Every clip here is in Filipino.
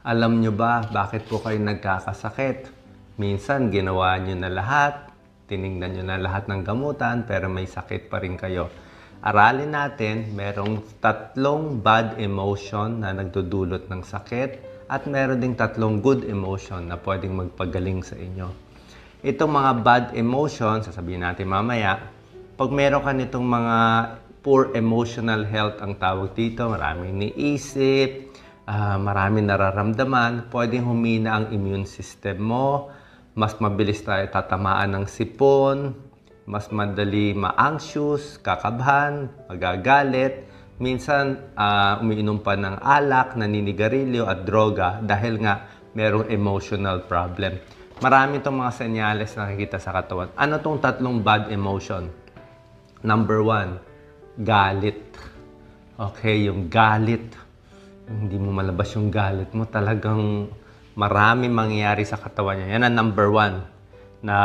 Alam nyo ba bakit po kayo nagkakasakit? Minsan ginawa nyo na lahat, tinignan nyo na lahat ng gamutan, pero may sakit pa rin kayo. Aralin natin, merong tatlong bad emotion na nagdudulot ng sakit at meron ding tatlong good emotion na pwedeng magpagaling sa inyo. Itong mga bad emotion, sasabihin natin mamaya, pag meron ka nitong mga poor emotional health ang tawag dito, maraming iniisip, maraming nararamdaman, pwedeng humina ang immune system mo, mas mabilis tayo tatamaan ng sipon, mas madali ma-anxious, kakabahan, magagalit, minsan umiinom pa ng alak, naninigarilyo at droga dahil nga merong emotional problem. Marami itong mga senyales na nakikita sa katawan. Ano itong tatlong bad emotion? Number 1, galit. Okay, yung galit. Hindi mo malabas yung galit mo, talagang marami mangyayari sa katawan niya. Yan ang number 1 na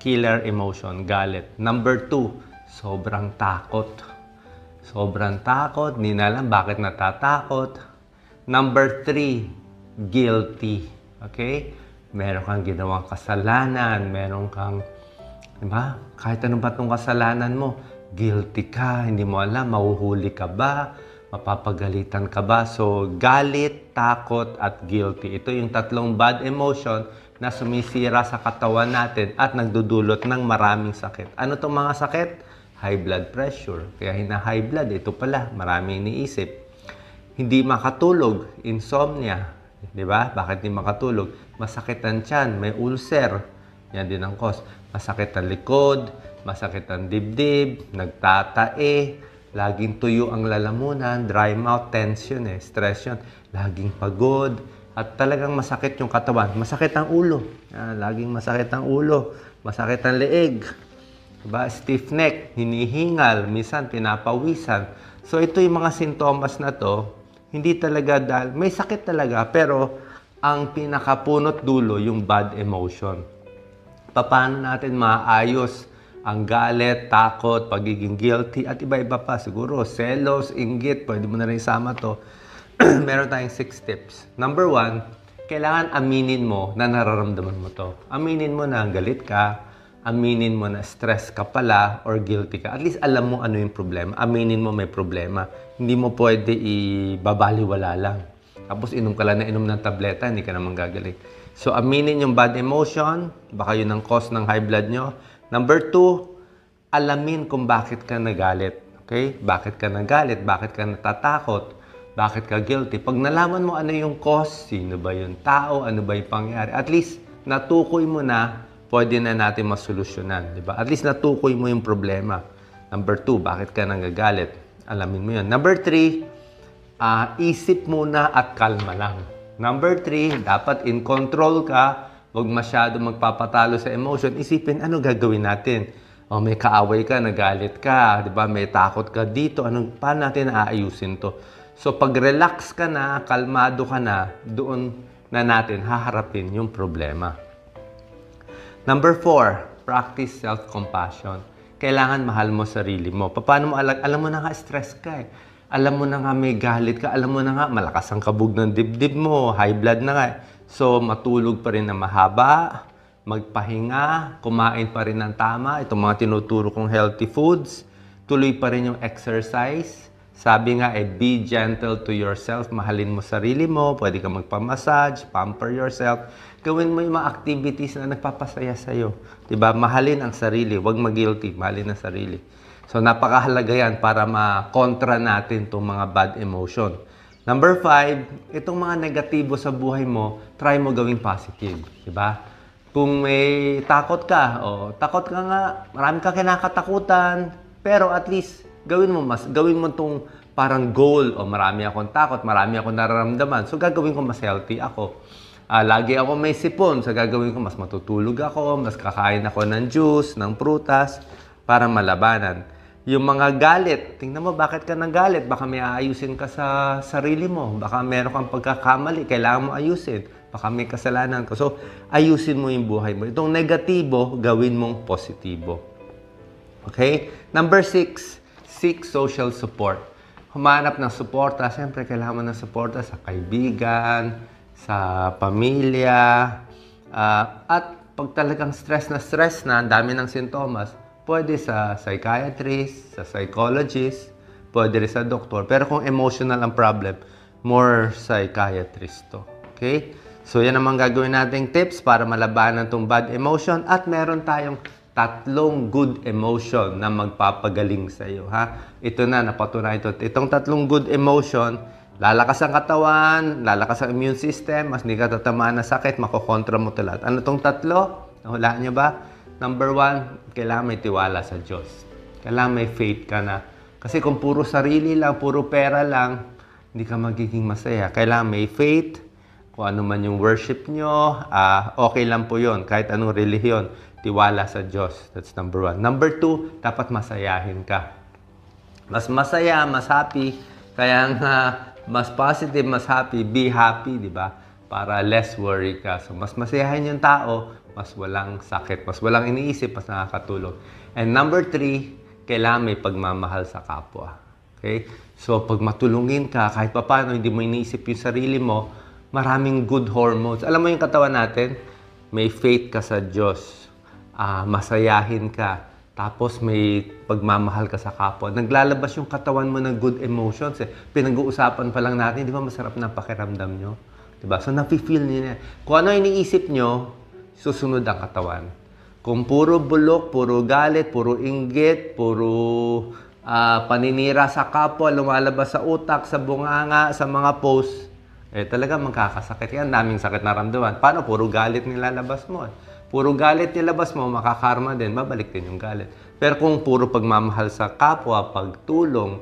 killer emotion, galit. Number 2, sobrang takot. Sobrang takot, hindi na alam bakit natatakot. Number 3, guilty. Okay? Meron kang ginawang kasalanan, meron kang, diba? Kahit ano ba itong kasalanan mo, guilty ka, hindi mo alam, mahuhuli ka ba? Mapapagalitan ka ba? So, galit, takot, at guilty. Ito yung tatlong bad emotion na sumisira sa katawan natin at nagdudulot ng maraming sakit. Ano itong mga sakit? High blood pressure. Kaya high blood, ito pala, maraming iniisip. Hindi makatulog, insomnia. Diba? Bakit hindi makatulog? Masakit ang tiyan, may ulcer. Yan din ang cause. Masakit ang likod, masakit ang dibdib, nagtatae, laging tuyo ang lalamunan, dry mouth, tension, stress yun. Laging pagod, at talagang masakit yung katawan. Masakit ang ulo. Laging masakit ang ulo. Masakit ang leeg. Diba? Stiff neck, hinihingal, minsan pinapawisan. So ito yung mga sintomas na to, hindi talaga dahil, may sakit talaga, pero ang pinakapunot dulo yung bad emotion. Paano natin maayos ang galit, takot, pagiging guilty, at iba-iba pa. Siguro, selos, inggit, pwede mo na rin isama to. Meron tayong 6 tips. Number 1, kailangan aminin mo na nararamdaman mo to. Aminin mo na galit ka, aminin mo na stress ka pala, or guilty ka. At least alam mo ano yung problema. Aminin mo may problema. Hindi mo pwede ibabaliwala lang. Tapos inom ka lang na inom ng tableta, hindi ka naman gagaling. So, aminin yung bad emotion. Baka yun ang cause ng high blood nyo. Number 2, alamin kung bakit ka nagalit. Okay? Bakit ka nagalit? Bakit ka natatakot? Bakit ka guilty? Pag nalaman mo ano yung cause, sino ba yung tao, ano ba yung pangyayari, at least natukoy mo na, pwede na natin masolusyonan. Diba? At least natukoy mo yung problema. Number 2, bakit ka nagagalit? Alamin mo yun. Number 3, isip muna at kalma lang. Number 3, dapat in control ka. Huwag masyado magpapatalo sa emotion. Isipin, ano gagawin natin? O, may kaaway ka, nagalit ka, di ba? May takot ka dito. Paano natin aayusin to? So, pag relax ka na, kalmado ka na, doon na natin haharapin yung problema. Number 4, practice self-compassion. Kailangan mahal mo sarili mo. Paano mo alam mo na nga stress ka eh. Alam mo na nga may galit ka. Alam mo na nga malakas ang kabog ng dibdib mo. High blood na nga. So, matulog pa rin na mahaba, magpahinga, kumain pa rin ng tama. Itong mga tinuturo kong healthy foods. Tuloy pa rin yung exercise. Sabi nga, be gentle to yourself. Mahalin mo sarili mo. Pwede ka magpamassage, pamper yourself. Gawin mo yung mga activities na nagpapasaya sa'yo. Diba? Mahalin ang sarili. Huwag mag-guilty. Mahalin ang sarili. So, napakahalaga yan para makontra natin itong mga bad emotion. Number 5, itong mga negatibo sa buhay mo, try mo gawing positive. Diba? Kung may takot ka, takot ka nga, marami ka kinakatakutan, pero at least, gawin mo itong parang goal, marami akong takot, marami akong nararamdaman, so gagawin ko mas healthy ako. Lagi ako may sipon, so gagawin ko mas matutulog ako, mas kakain ako ng juice, ng prutas, para malabanan. Yung mga galit, tingnan mo bakit ka nagalit, baka may aayusin ka sa sarili mo, baka meron kang pagkakamali, kailangan mo ayusin, baka may kasalanan ka. So, ayusin mo yung buhay mo. Itong negatibo, gawin mong positibo. Okay? Number 6, seek social support. Humanap ng suporta. Siyempre, kailangan mo ng suporta sa kaibigan, sa pamilya, at pag talagang stress na, ang dami ng sintomas, pwede sa psychiatrist, sa psychologist, pwede rin sa doktor. Pero kung emotional ang problem, more psychiatrist to. Okay? So, yan naman gagawin nating tips para malabanan itong bad emotion. At meron tayong 3 good emotion na magpapagaling sa iyo. Ha? Ito na, napatunayan ito. Itong 3 good emotion, lalakas ang katawan, lalakas ang immune system, mas hindi ka tatamaan ng sakit, makokontra mo ito lahat. Ano itong 3? Nahulaan niyo ba? Number 1, kailangan may tiwala sa Diyos. Kailangan may faith ka na. Kasi kung puro sarili lang, puro pera lang, hindi ka magiging masaya. Kailangan may faith. Kung ano man yung worship nyo, okay lang po yun. Kahit anong relihiyon, tiwala sa Diyos. That's number 1. Number 2, dapat masayahin ka. Mas masaya, mas happy. Kaya nga, mas positive, mas happy. Be happy, di ba? Para less worry ka. So, mas masayahin yung tao, mas walang sakit, mas walang iniisip, mas nakakatulog. And number 3, kailangan may pagmamahal sa kapwa. Okay? So, pag matulungin ka, kahit paano hindi mo iniisip yung sarili mo, maraming good hormones. Alam mo yung katawan natin, may faith ka sa Diyos, masayahin ka, tapos may pagmamahal ka sa kapwa. Naglalabas yung katawan mo ng good emotions. Pinag-uusapan pa lang natin, di ba masarap na pakiramdam nyo? Diba? So, nafe-feel niya. Kung ano iniisip nyo, susunod ang katawan. Kung puro bulok, puro galit, puro inggit, puro paninira sa kapwa, lumalabas sa utak, sa bunganga, sa mga post, talaga magkakasakit yan. Daming sakit na ramdaman. Paano? Puro galit nilalabas mo. Puro galit nilabas mo, makakarma din, babalik din yung galit. Pero kung puro pagmamahal sa kapwa, pagtulong,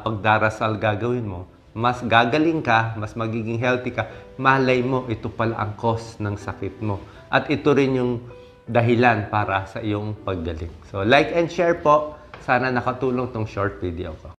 pagdarasal gagawin mo, mas gagaling ka, mas magiging healthy ka, malay mo, ito pala ang cause ng sakit mo. At ito rin yung dahilan para sa iyong paggaling. So, like and share po. Sana nakatulong tong short video ko.